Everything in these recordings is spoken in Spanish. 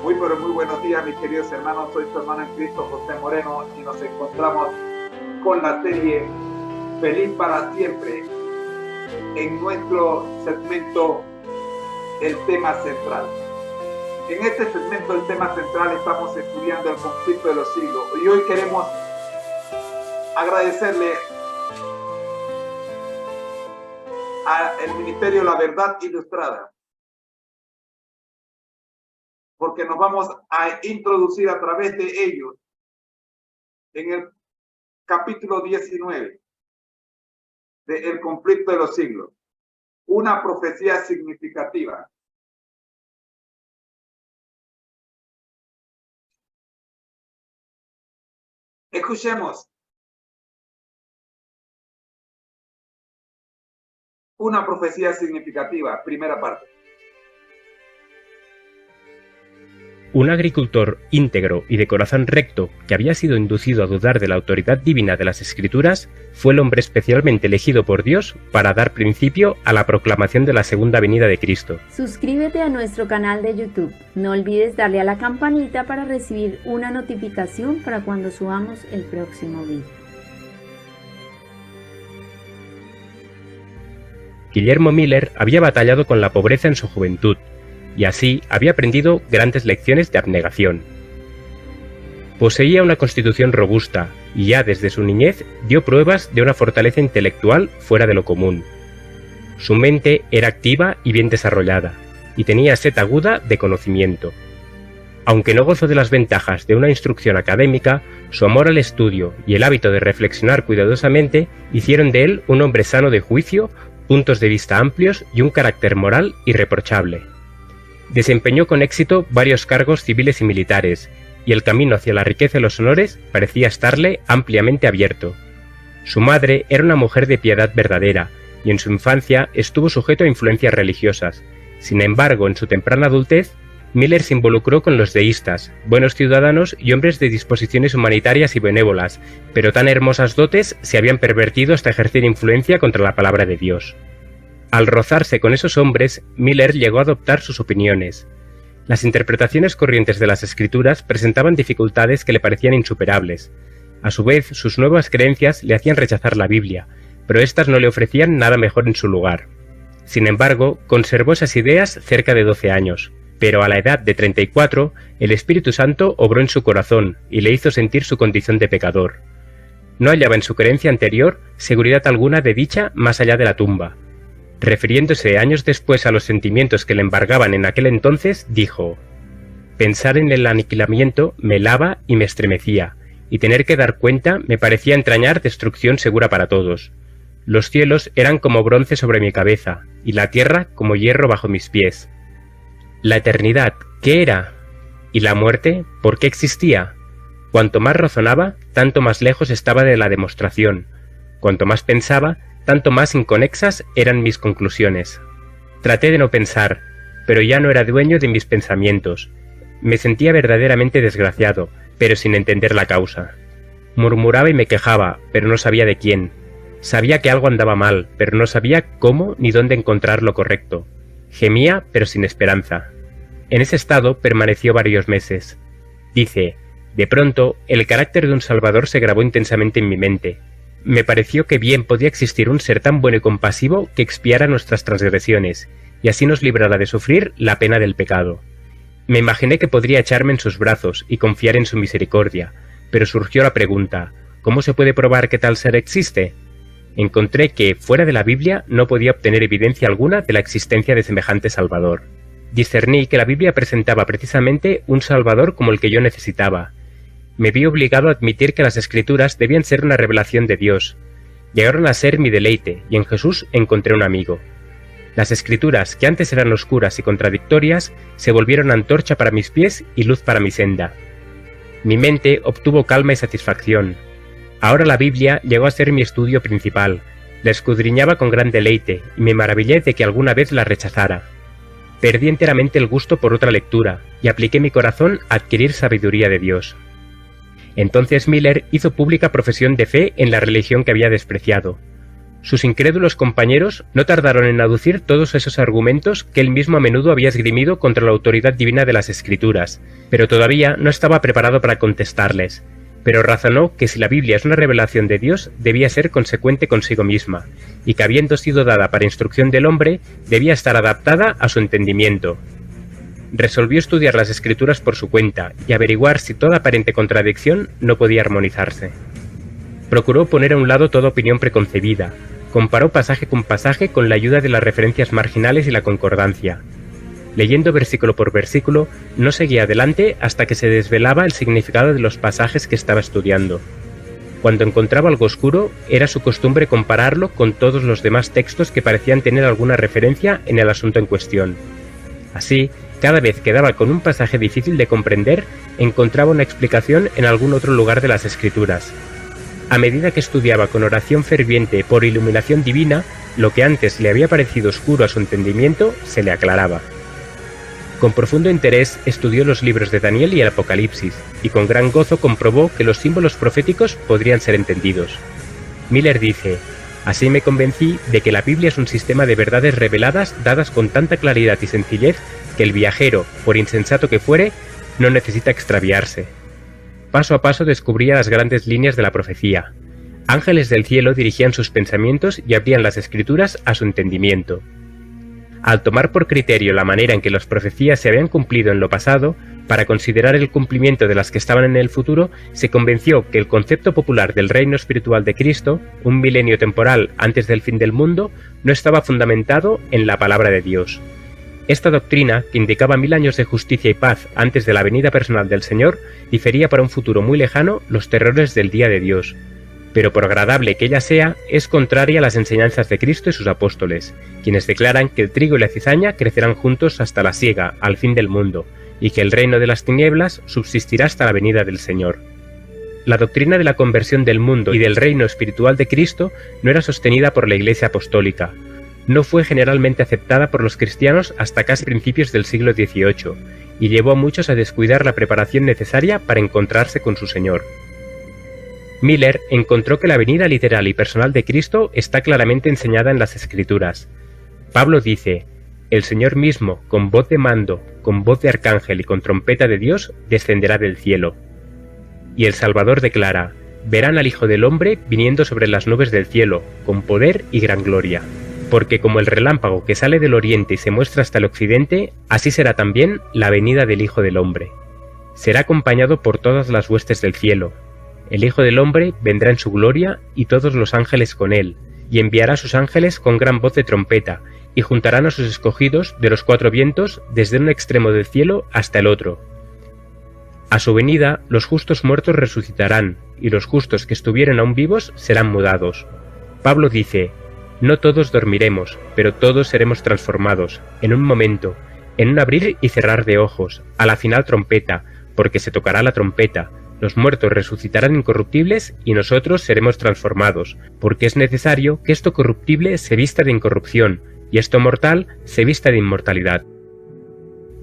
Muy buenos días, mis queridos hermanos. Soy su hermano en Cristo, José Moreno, y nos encontramos con la serie Feliz para Siempre en nuestro segmento El Tema Central. En este segmento, el tema central, estamos estudiando el conflicto de los siglos, y hoy queremos agradecerle al Ministerio La Verdad Ilustrada, porque nos vamos a introducir a través de ellos en el capítulo 19 de El conflicto de los siglos, una profecía significativa. Escuchemos. Una profecía significativa, primera parte. Un agricultor íntegro y de corazón recto, que había sido inducido a dudar de la autoridad divina de las Escrituras, fue el hombre especialmente elegido por Dios para dar principio a la proclamación de la segunda venida de Cristo. Suscríbete a nuestro canal de YouTube. No olvides darle a la campanita para recibir una notificación para cuando subamos el próximo vídeo. Guillermo Miller había batallado con la pobreza en su juventud, y así había aprendido grandes lecciones de abnegación. Poseía una constitución robusta y ya desde su niñez dio pruebas de una fortaleza intelectual fuera de lo común. Su mente era activa y bien desarrollada, y tenía sed aguda de conocimiento. Aunque no gozó de las ventajas de una instrucción académica, su amor al estudio y el hábito de reflexionar cuidadosamente hicieron de él un hombre sano de juicio, puntos de vista amplios y un carácter moral irreprochable. Desempeñó con éxito varios cargos civiles y militares, y el camino hacia la riqueza y los honores parecía estarle ampliamente abierto. Su madre era una mujer de piedad verdadera, y en su infancia estuvo sujeto a influencias religiosas. Sin embargo, en su temprana adultez, Miller se involucró con los deístas, buenos ciudadanos y hombres de disposiciones humanitarias y benévolas, pero tan hermosas dotes se habían pervertido hasta ejercer influencia contra la palabra de Dios. Al rozarse con esos hombres, Miller llegó a adoptar sus opiniones. Las interpretaciones corrientes de las Escrituras presentaban dificultades que le parecían insuperables. A su vez, sus nuevas creencias le hacían rechazar la Biblia, pero éstas no le ofrecían nada mejor en su lugar. Sin embargo, conservó esas ideas cerca de 12 años, pero a la edad de 34, el Espíritu Santo obró en su corazón y le hizo sentir su condición de pecador. No hallaba en su creencia anterior seguridad alguna de dicha más allá de la tumba. Refiriéndose años después a los sentimientos que le embargaban en aquel entonces, dijo: «Pensar en el aniquilamiento me helaba y me estremecía, y tener que dar cuenta me parecía entrañar destrucción segura para todos. Los cielos eran como bronce sobre mi cabeza, y la tierra como hierro bajo mis pies. La eternidad, ¿qué era? ¿Y la muerte, por qué existía? Cuanto más razonaba, tanto más lejos estaba de la demostración. Cuanto más pensaba, tanto más inconexas eran mis conclusiones. Traté de no pensar, pero ya no era dueño de mis pensamientos. Me sentía verdaderamente desgraciado, pero sin entender la causa. Murmuraba y me quejaba, pero no sabía de quién. Sabía que algo andaba mal, pero no sabía cómo ni dónde encontrar lo correcto. Gemía, pero sin esperanza. En ese estado permaneció varios meses. Dice: de pronto, el carácter de un Salvador se grabó intensamente en mi mente. Me pareció que bien podía existir un ser tan bueno y compasivo que expiara nuestras transgresiones, y así nos librara de sufrir la pena del pecado. Me imaginé que podría echarme en sus brazos y confiar en su misericordia, pero surgió la pregunta: ¿cómo se puede probar que tal ser existe? Encontré que, fuera de la Biblia, no podía obtener evidencia alguna de la existencia de semejante Salvador. Discerní que la Biblia presentaba precisamente un Salvador como el que yo necesitaba. Me vi obligado a admitir que las Escrituras debían ser una revelación de Dios. Llegaron a ser mi deleite, y en Jesús encontré un amigo. Las Escrituras, que antes eran oscuras y contradictorias, se volvieron antorcha para mis pies y luz para mi senda. Mi mente obtuvo calma y satisfacción. Ahora la Biblia llegó a ser mi estudio principal. La escudriñaba con gran deleite, y me maravillé de que alguna vez la rechazara. Perdí enteramente el gusto por otra lectura, y apliqué mi corazón a adquirir sabiduría de Dios. Entonces Miller hizo pública profesión de fe en la religión que había despreciado. Sus incrédulos compañeros no tardaron en aducir todos esos argumentos que él mismo a menudo había esgrimido contra la autoridad divina de las Escrituras, pero todavía no estaba preparado para contestarles. Pero razonó que si la Biblia es una revelación de Dios, debía ser consecuente consigo misma, y que habiendo sido dada para instrucción del hombre, debía estar adaptada a su entendimiento. Resolvió estudiar las Escrituras por su cuenta y averiguar si toda aparente contradicción no podía armonizarse. Procuró poner a un lado toda opinión preconcebida, comparó pasaje con pasaje con la ayuda de las referencias marginales y la concordancia. Leyendo versículo por versículo, no seguía adelante hasta que se desvelaba el significado de los pasajes que estaba estudiando. Cuando encontraba algo oscuro, era su costumbre compararlo con todos los demás textos que parecían tener alguna referencia en el asunto en cuestión. Así, cada vez que daba con un pasaje difícil de comprender, encontraba una explicación en algún otro lugar de las Escrituras. A medida que estudiaba con oración ferviente por iluminación divina, lo que antes le había parecido oscuro a su entendimiento se le aclaraba. Con profundo interés estudió los libros de Daniel y el Apocalipsis, y con gran gozo comprobó que los símbolos proféticos podrían ser entendidos. Miller dice: así me convencí de que la Biblia es un sistema de verdades reveladas dadas con tanta claridad y sencillez que el viajero, por insensato que fuere, no necesita extraviarse. Paso a paso descubría las grandes líneas de la profecía. Ángeles del cielo dirigían sus pensamientos y abrían las Escrituras a su entendimiento. Al tomar por criterio la manera en que las profecías se habían cumplido en lo pasado, para considerar el cumplimiento de las que estaban en el futuro, se convenció que el concepto popular del reino espiritual de Cristo, un milenio temporal antes del fin del mundo, no estaba fundamentado en la palabra de Dios. Esta doctrina, que indicaba 1000 años de justicia y paz antes de la venida personal del Señor, difería para un futuro muy lejano los terrores del día de Dios. Pero por agradable que ella sea, es contraria a las enseñanzas de Cristo y sus apóstoles, quienes declaran que el trigo y la cizaña crecerán juntos hasta la siega, al fin del mundo, y que el reino de las tinieblas subsistirá hasta la venida del Señor. La doctrina de la conversión del mundo y del reino espiritual de Cristo no era sostenida por la Iglesia apostólica. No fue generalmente aceptada por los cristianos hasta casi principios del siglo XVIII, y llevó a muchos a descuidar la preparación necesaria para encontrarse con su Señor. Miller encontró que la venida literal y personal de Cristo está claramente enseñada en las Escrituras. Pablo dice: el Señor mismo, con voz de mando, con voz de arcángel y con trompeta de Dios, descenderá del cielo. Y el Salvador declara: verán al Hijo del Hombre viniendo sobre las nubes del cielo, con poder y gran gloria. Porque como el relámpago que sale del oriente y se muestra hasta el occidente, así será también la venida del Hijo del Hombre. Será acompañado por todas las huestes del cielo. El Hijo del Hombre vendrá en su gloria y todos los ángeles con él, y enviará a sus ángeles con gran voz de trompeta, y juntarán a sus escogidos de los 4 vientos desde un extremo del cielo hasta el otro. A su venida los justos muertos resucitarán, y los justos que estuvieron aún vivos serán mudados. Pablo dice: no todos dormiremos, pero todos seremos transformados, en un momento, en un abrir y cerrar de ojos, a la final trompeta, porque se tocará la trompeta. Los muertos resucitarán incorruptibles y nosotros seremos transformados, porque es necesario que esto corruptible se vista de incorrupción y esto mortal se vista de inmortalidad.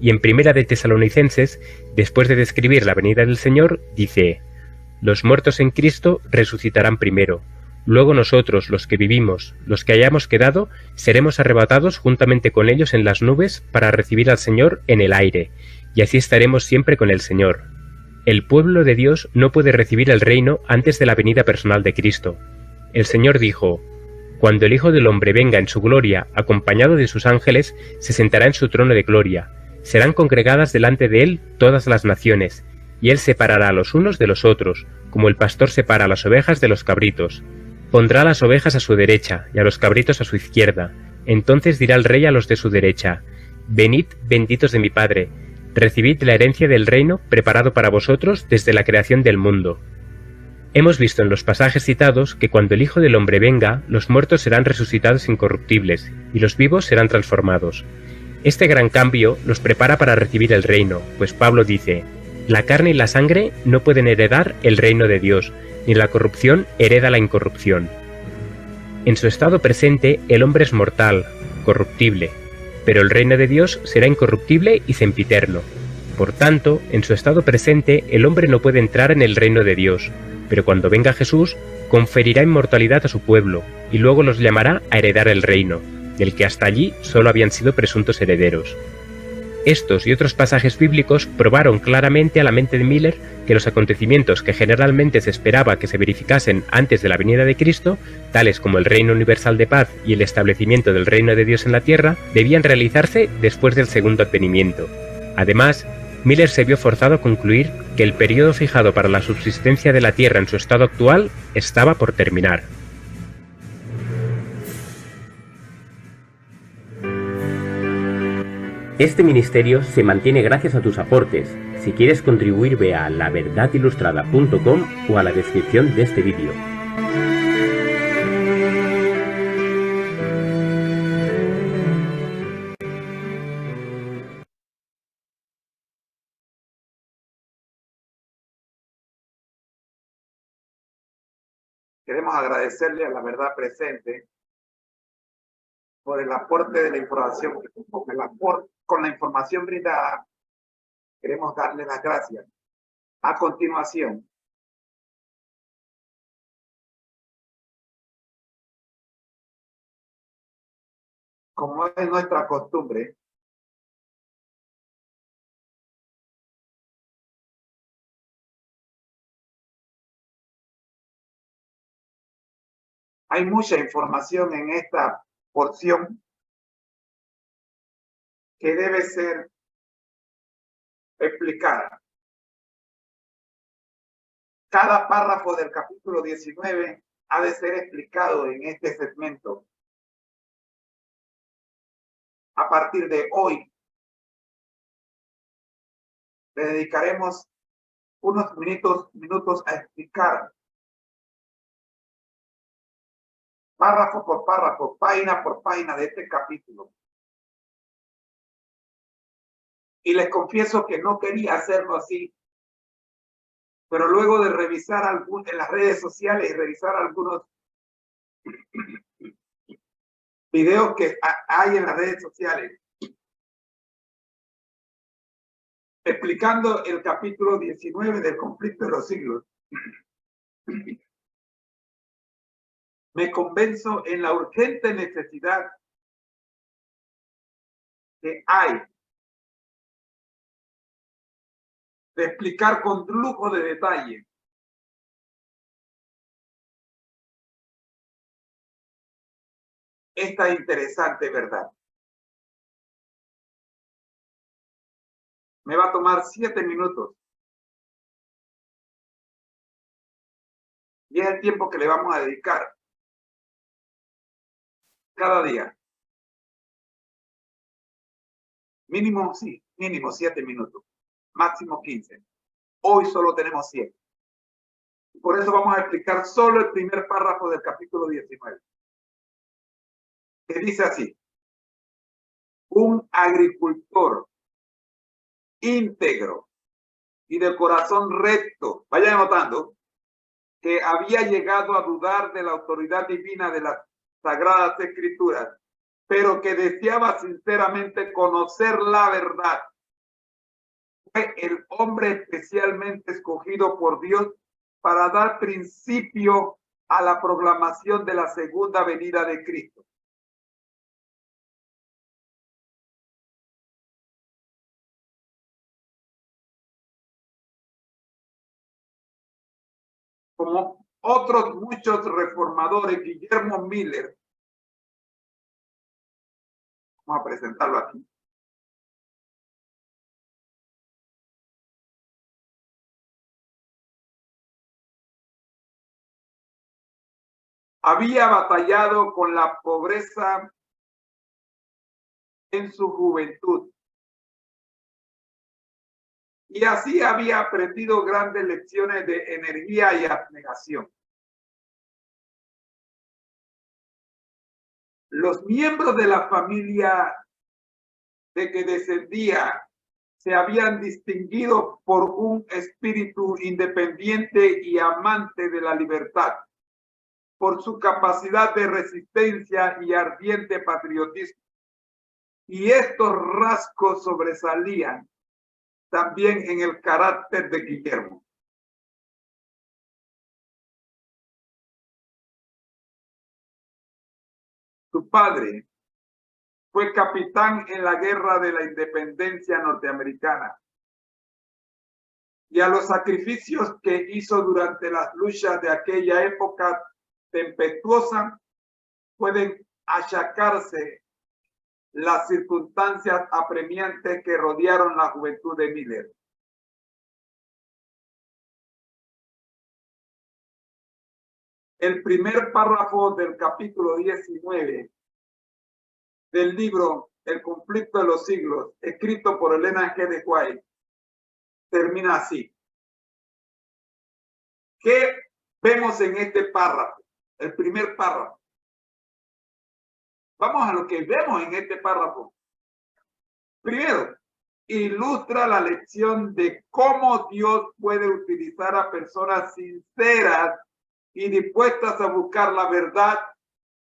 Y en Primera de Tesalonicenses, después de describir la venida del Señor, dice: los muertos en Cristo resucitarán primero. Luego nosotros, los que vivimos, los que hayamos quedado, seremos arrebatados juntamente con ellos en las nubes para recibir al Señor en el aire, y así estaremos siempre con el Señor. El pueblo de Dios no puede recibir el reino antes de la venida personal de Cristo. El Señor dijo: cuando el Hijo del Hombre venga en su gloria, acompañado de sus ángeles, se sentará en su trono de gloria. Serán congregadas delante de él todas las naciones, y él separará a los unos de los otros, como el pastor separa a las ovejas de los cabritos. Pondrá a las ovejas a su derecha y a los cabritos a su izquierda. Entonces dirá el rey a los de su derecha: venid, benditos de mi Padre, recibid la herencia del reino preparado para vosotros desde la creación del mundo. Hemos visto en los pasajes citados que cuando el Hijo del Hombre venga, los muertos serán resucitados incorruptibles, y los vivos serán transformados. Este gran cambio los prepara para recibir el reino, pues Pablo dice: la carne y la sangre no pueden heredar el reino de Dios, ni la corrupción hereda la incorrupción. En su estado presente, el hombre es mortal, corruptible, pero el reino de Dios será incorruptible y sempiterno. Por tanto, en su estado presente, el hombre no puede entrar en el reino de Dios, pero cuando venga Jesús, conferirá inmortalidad a su pueblo y luego los llamará a heredar el reino, del que hasta allí solo habían sido presuntos herederos. Estos y otros pasajes bíblicos probaron claramente a la mente de Miller que los acontecimientos que generalmente se esperaba que se verificasen antes de la venida de Cristo, tales como el reino universal de paz y el establecimiento del reino de Dios en la tierra, debían realizarse después del segundo advenimiento. Además, Miller se vio forzado a concluir que el periodo fijado para la subsistencia de la tierra en su estado actual estaba por terminar. Este ministerio se mantiene gracias a tus aportes. Si quieres contribuir, ve a laverdadilustrada.com o a la descripción de este vídeo. Queremos agradecerle a La Verdad Presente por el aporte de la información, con la información brindada. Queremos darle las gracias. A continuación, como es nuestra costumbre, hay mucha información en esta porción que debe ser explicada. Cada párrafo del capítulo 19 ha de ser explicado en este segmento. A partir de hoy, le dedicaremos unos minutos a explicar párrafo por párrafo, página por página de este capítulo. Y les confieso que no quería hacerlo así, pero luego de revisar en las redes sociales y revisar algunos videos que hay en las redes sociales explicando el capítulo 19 del conflicto de los siglos, me convenzo en la urgente necesidad que hay de explicar con lujo de detalle esta interesante verdad. Me va a tomar 7 minutos. Y es el tiempo que le vamos a dedicar cada día. Mínimo 7 minutos. Máximo 15. Hoy solo tenemos 7. Por eso vamos a explicar solo el primer párrafo del capítulo 19. Que dice así: un agricultor íntegro y de corazón recto, vayan anotando, que había llegado a dudar de la autoridad divina de las Sagradas Escrituras, pero que deseaba sinceramente conocer la verdad. Fue el hombre especialmente escogido por Dios para dar principio a la proclamación de la segunda venida de Cristo. Como otros muchos reformadores, Guillermo Miller, vamos a presentarlo aquí, había batallado con la pobreza en su juventud y así había aprendido grandes lecciones de energía y abnegación. Los miembros de la familia de que descendía se habían distinguido por un espíritu independiente y amante de la libertad, por su capacidad de resistencia y ardiente patriotismo. Y estos rasgos sobresalían también en el carácter de Guillermo. Su padre fue capitán en la Guerra de la Independencia norteamericana. Y a los sacrificios que hizo durante las luchas de aquella época tempestuosa pueden achacarse las circunstancias apremiantes que rodearon la juventud de Miller. El primer párrafo del capítulo 19 del libro El conflicto de los siglos, escrito por Elena G. de White, termina así. ¿Qué vemos en este párrafo? El primer párrafo. Vamos a lo que vemos en este párrafo. Primero, ilustra la lección de cómo Dios puede utilizar a personas sinceras y dispuestas a buscar la verdad,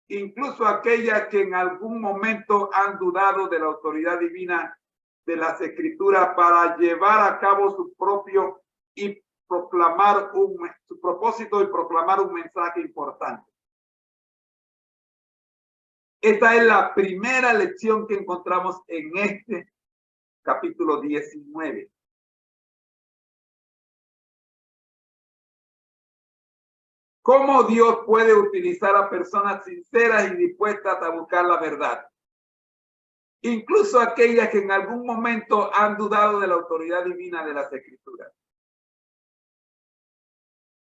incluso aquellas que en algún momento han dudado de la autoridad divina de las Escrituras para llevar a cabo su propio y proclamar su propósito y proclamar un mensaje importante. Esta es la primera lección que encontramos en este capítulo 19. ¿Cómo Dios puede utilizar a personas sinceras y dispuestas a buscar la verdad? Incluso aquellas que en algún momento han dudado de la autoridad divina de las Escrituras,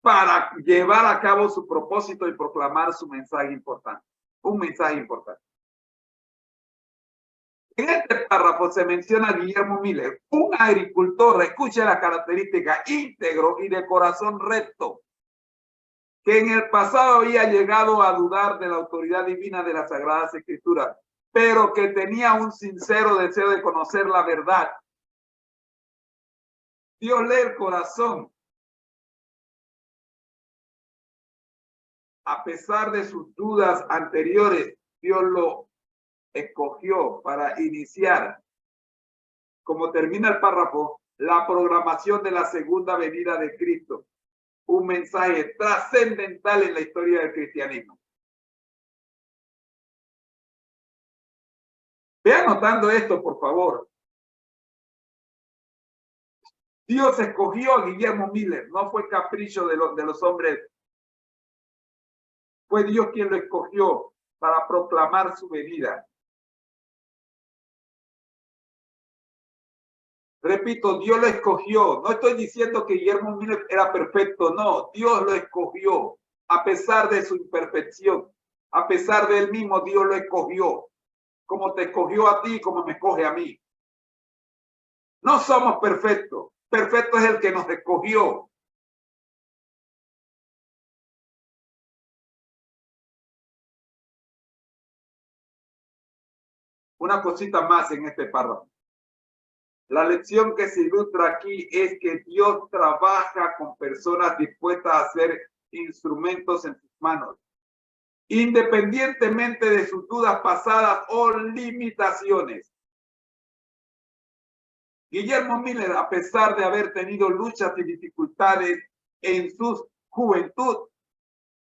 para llevar a cabo su propósito y proclamar su mensaje importante. Un mensaje importante. En este párrafo se menciona a Guillermo Miller, un agricultor, escucha la característica, íntegro y de corazón recto, que en el pasado había llegado a dudar de la autoridad divina de las Sagradas Escrituras, pero que tenía un sincero deseo de conocer la verdad. Dios lee el corazón. A pesar de sus dudas anteriores, Dios lo escogió para iniciar, como termina el párrafo, la programación de la segunda venida de Cristo. Un mensaje trascendental en la historia del cristianismo. Vean notando esto, por favor. Dios escogió a Guillermo Miller, no fue capricho de los hombres. Fue Dios quien lo escogió para proclamar su venida. Repito, Dios lo escogió. No estoy diciendo que Guillermo Miller era perfecto, no. Dios lo escogió a pesar de su imperfección. A pesar de él mismo, Dios lo escogió. Como te escogió a ti, como me escoge a mí. No somos perfectos. Perfecto es el que nos escogió. Una cosita más en este párrafo. La lección que se ilustra aquí es que Dios trabaja con personas dispuestas a ser instrumentos en sus manos, independientemente de sus dudas pasadas o limitaciones. Guillermo Miller, a pesar de haber tenido luchas y dificultades en su juventud,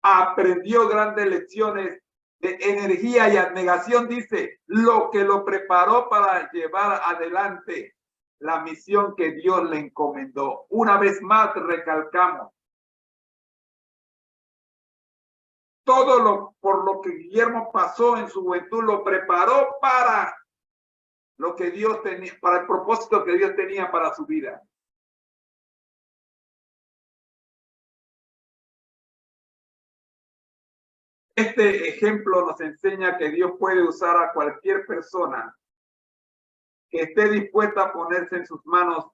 aprendió grandes lecciones de energía y abnegación, dice, lo que lo preparó para llevar adelante la misión que Dios le encomendó. Una vez más recalcamos, todo por lo que Guillermo pasó en su juventud lo preparó para lo que Dios tenía, para el propósito que Dios tenía para su vida. Este ejemplo nos enseña que Dios puede usar a cualquier persona que esté dispuesta a ponerse en sus manos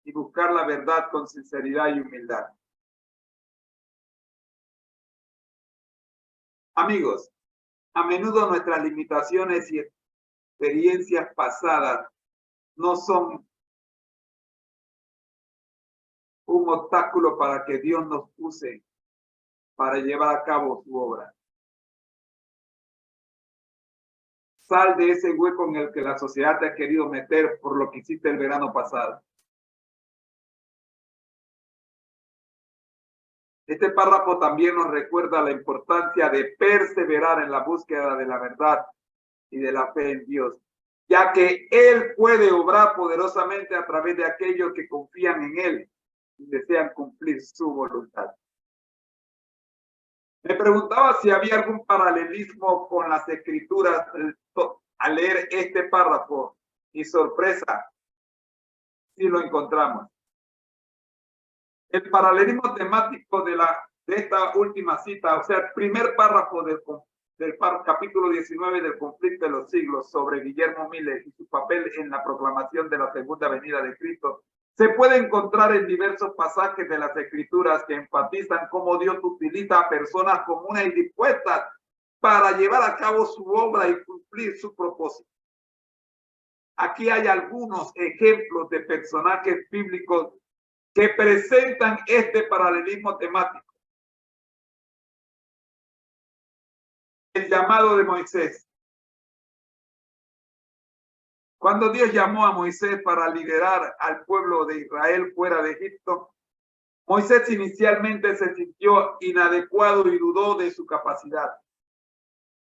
y buscar la verdad con sinceridad y humildad. Amigos, a menudo nuestras limitaciones y experiencias pasadas no son un obstáculo para que Dios nos use para llevar a cabo su obra. Sal de ese hueco en el que la sociedad te ha querido meter por lo que hiciste el verano pasado. Este párrafo también nos recuerda la importancia de perseverar en la búsqueda de la verdad y de la fe en Dios, ya que Él puede obrar poderosamente a través de aquellos que confían en Él y desean cumplir su voluntad. Me preguntaba si había algún paralelismo con las Escrituras al leer este párrafo, y sorpresa, sí lo encontramos. El paralelismo temático de esta última cita, o sea, el primer párrafo del capítulo 19 del Conflicto de los Siglos sobre Guillermo Miller y su papel en la proclamación de la segunda venida de Cristo, se puede encontrar en diversos pasajes de las Escrituras que enfatizan cómo Dios utiliza a personas comunes y dispuestas para llevar a cabo su obra y cumplir su propósito. Aquí hay algunos ejemplos de personajes bíblicos que presentan este paralelismo temático. El llamado de Moisés. Cuando Dios llamó a Moisés para liderar al pueblo de Israel fuera de Egipto, Moisés inicialmente se sintió inadecuado y dudó de su capacidad.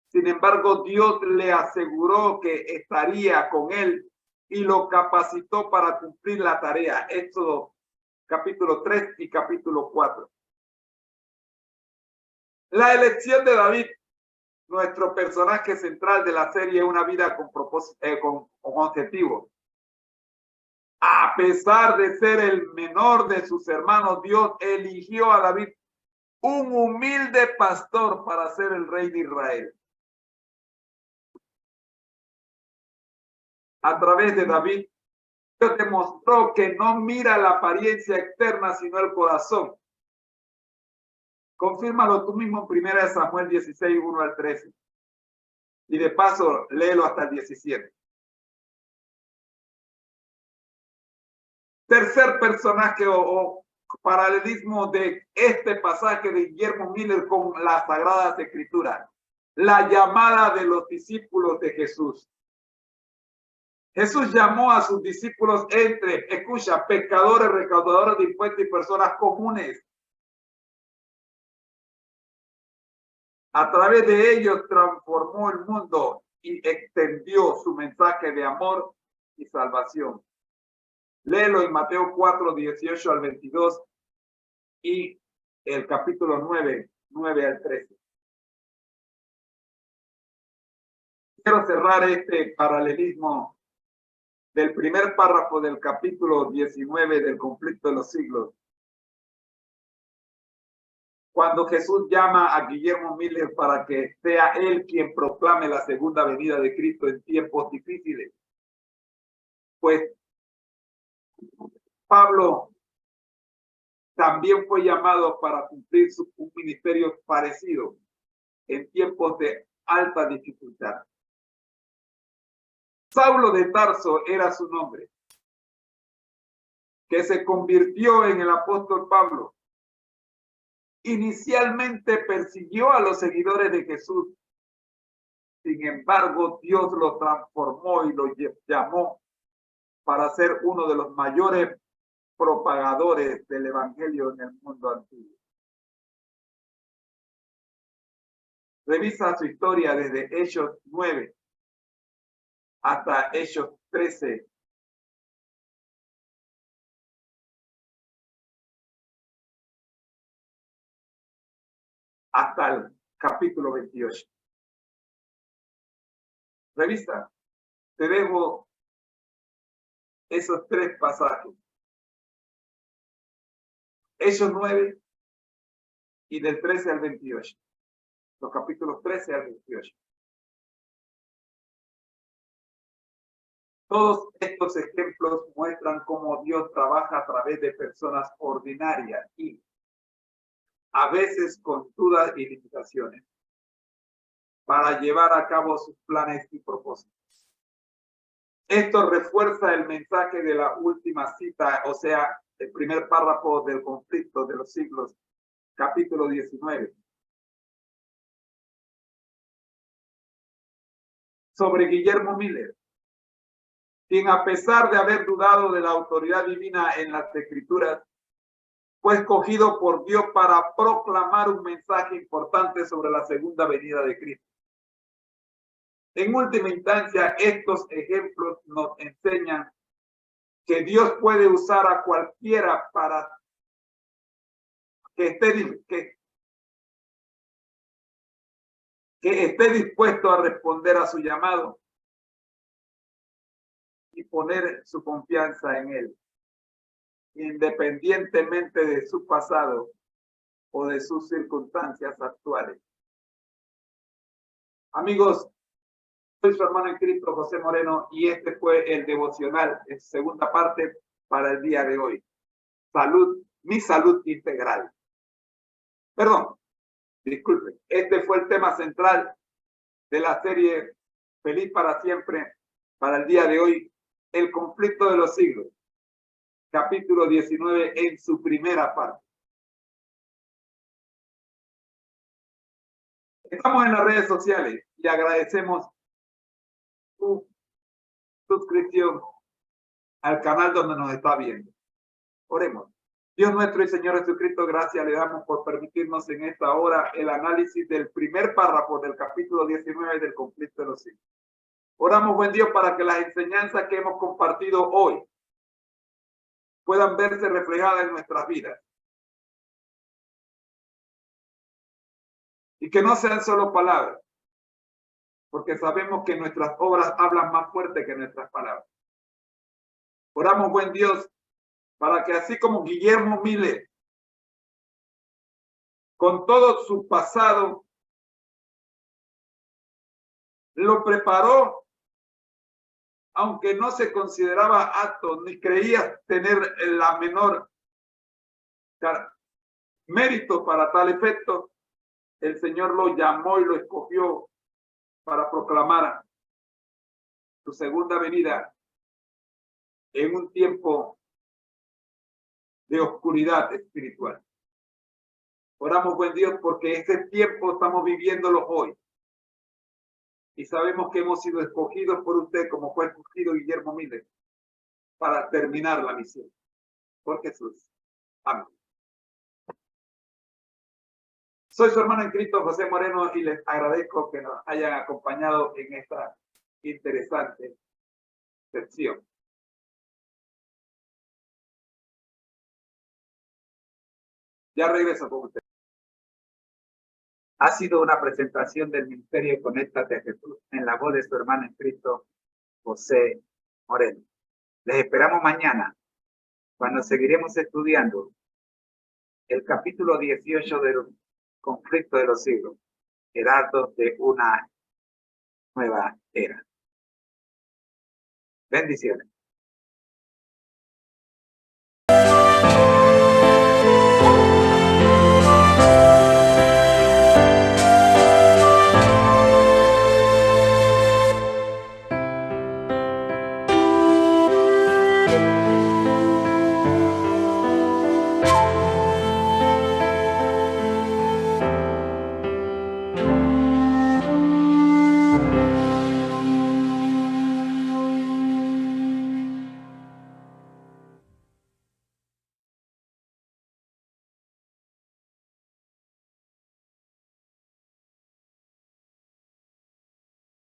Sin embargo, Dios le aseguró que estaría con él y lo capacitó para cumplir la tarea. Éxodo capítulo 3 y capítulo 4. La elección de David, nuestro personaje central de la serie Una vida con propósito, con objetivo. A pesar de ser el menor de sus hermanos, Dios eligió a David, un humilde pastor, para ser el rey de Israel. A través de David, Dios demostró que no mira la apariencia externa, sino el corazón. Confírmalo tú mismo en 1 Samuel 16, 1 al 13. Y de paso, léelo hasta el 17. Tercer personaje o paralelismo de este pasaje de Guillermo Miller con las Sagradas Escrituras. La llamada de los discípulos de Jesús. Jesús llamó a sus discípulos pecadores, recaudadores de impuestos y personas comunes. A través de ellos transformó el mundo y extendió su mensaje de amor y salvación. Léelo en Mateo 4, 18 al 22 y el capítulo 9, 9 al 13. Quiero cerrar este paralelismo del primer párrafo del capítulo 19 del Conflicto de los Siglos. Cuando Jesús llama a Guillermo Miller para que sea él quien proclame la segunda venida de Cristo en tiempos difíciles, pues Pablo también fue llamado para cumplir un ministerio parecido en tiempos de alta dificultad. Saulo de Tarso era su nombre, que se convirtió en el apóstol Pablo. Inicialmente persiguió a los seguidores de Jesús. Sin embargo, Dios lo transformó y lo llamó para ser uno de los mayores propagadores del evangelio en el mundo antiguo. Revisa su historia desde Hechos 9 hasta Hechos 13. Hasta el capítulo 28. Revisa. Te dejo esos tres pasajes. Hechos 9 y del 13 al 28. Los capítulos 13 al 28. Todos estos ejemplos muestran cómo Dios trabaja a través de personas ordinarias y a veces con dudas y limitaciones para llevar a cabo sus planes y propósitos. Esto refuerza el mensaje de la última cita, o sea, el primer párrafo del Conflicto de los Siglos, capítulo 19. Sobre Guillermo Miller, quien a pesar de haber dudado de la autoridad divina en las Escrituras, fue escogido por Dios para proclamar un mensaje importante sobre la segunda venida de Cristo. En última instancia, estos ejemplos nos enseñan que Dios puede usar a cualquiera para que esté dispuesto a responder a su llamado y poner su confianza en Él, independientemente de su pasado o de sus circunstancias actuales. Amigos, soy su hermano en Cristo, José Moreno, y este fue el devocional en segunda parte para el día de hoy. Mi salud integral. Perdón, disculpen. Este fue el tema central de la serie Feliz para Siempre para el día de hoy, el conflicto de los siglos, capítulo 19 en su primera parte. Estamos en las redes sociales y agradecemos su suscripción al canal donde nos está viendo. Oremos. Dios nuestro y Señor Jesucristo, gracias le damos por permitirnos en esta hora el análisis del primer párrafo del capítulo 19 del conflicto de los siglos. Oramos, buen Dios, para que las enseñanzas que hemos compartido hoy puedan verse reflejadas en nuestras vidas. Y que no sean solo palabras, porque sabemos que nuestras obras hablan más fuerte que nuestras palabras. Oramos, buen Dios, para que así como Guillermo Miller, con todo su pasado, lo preparó, aunque no se consideraba apto ni creía tener la menor mérito para tal efecto, el Señor lo llamó y lo escogió para proclamar su segunda venida en un tiempo de oscuridad espiritual. Oramos, buen Dios, porque ese tiempo estamos viviéndolo hoy. Y sabemos que hemos sido escogidos por usted, como fue escogido Guillermo Miller, para terminar la misión. Por Jesús. Amén. Soy su hermano en Cristo, José Moreno, y les agradezco que nos hayan acompañado en esta interesante sección. Ya regreso con usted. Ha sido una presentación del Ministerio Conéctate a Jesús en la voz de su hermano en Cristo, José Moreno. Les esperamos mañana, cuando seguiremos estudiando el capítulo 18 del conflicto de los siglos, heraldos de una nueva era. Bendiciones.